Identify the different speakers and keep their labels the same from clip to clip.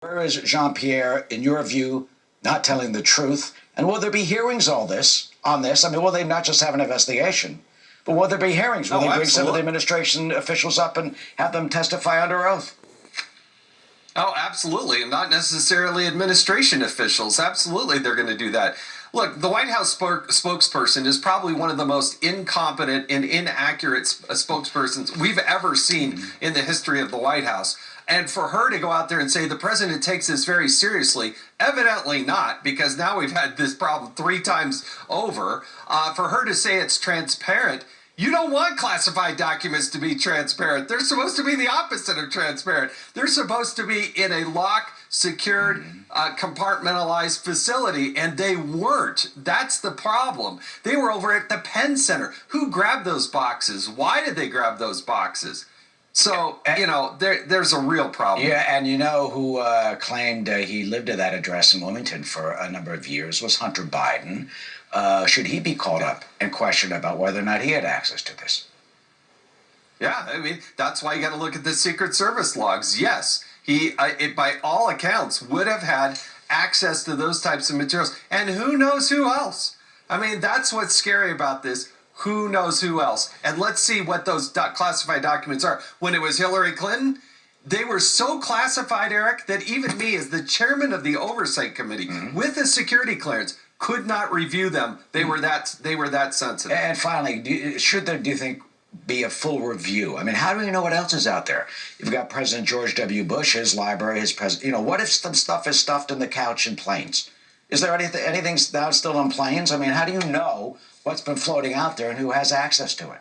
Speaker 1: Where is Jean-Pierre, in your view, not telling the truth? And will there be hearings on this? I mean, will they not just have an investigation, but will there be hearings? Will they bring some of the administration officials up and have them testify under oath?
Speaker 2: Oh, absolutely. And not necessarily administration officials. Absolutely, they're going to do that. Look, the White House spokesperson is probably one of the most incompetent and inaccurate spokespersons we've ever seen in the history of the White House. And for her to go out there and say the president takes this very seriously, evidently not, because now we've had this problem 3 times over. For her to say it's transparent, you don't want classified documents to be transparent. They're supposed to be the opposite of transparent. They're supposed to be in a locked, secured, compartmentalized facility, and they weren't. That's the problem. They were over at the Penn Center. Who grabbed those boxes? Why did they grab those boxes? So, you know, there's a real problem.
Speaker 1: Yeah, and you know who claimed he lived at that address in Wilmington for a number of years was Hunter Biden. Should he be called up and questioned about whether or not he had access to this?
Speaker 2: Yeah, I mean, that's why you got to look at the Secret Service logs. Yes, he, by all accounts, would have had access to those types of materials. And who knows who else? I mean, that's what's scary about this. Who knows who else? And let's see what those classified documents are. When it was Hillary Clinton, they were so classified, Eric, that even me, as the chairman of the Oversight Committee, with a security clearance, could not review them. They were that sensitive.
Speaker 1: And finally, should there, do you think, be a full review? I mean, how do we know what else is out there? You've got President George W. Bush, his library, his president. You know, what if some stuff is stuffed in the couch in planes? Is there anything now still on planes? I mean, how do you know what's been floating out there and who has access to it?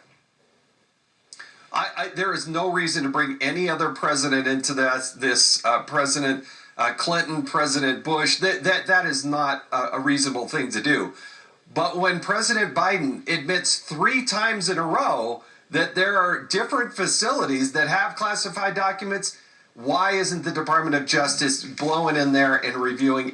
Speaker 2: There is no reason to bring any other president into this President Clinton, President Bush. That is not a reasonable thing to do. But when President Biden admits 3 times in a row that there are different facilities that have classified documents, why isn't the Department of Justice blowing in there and reviewing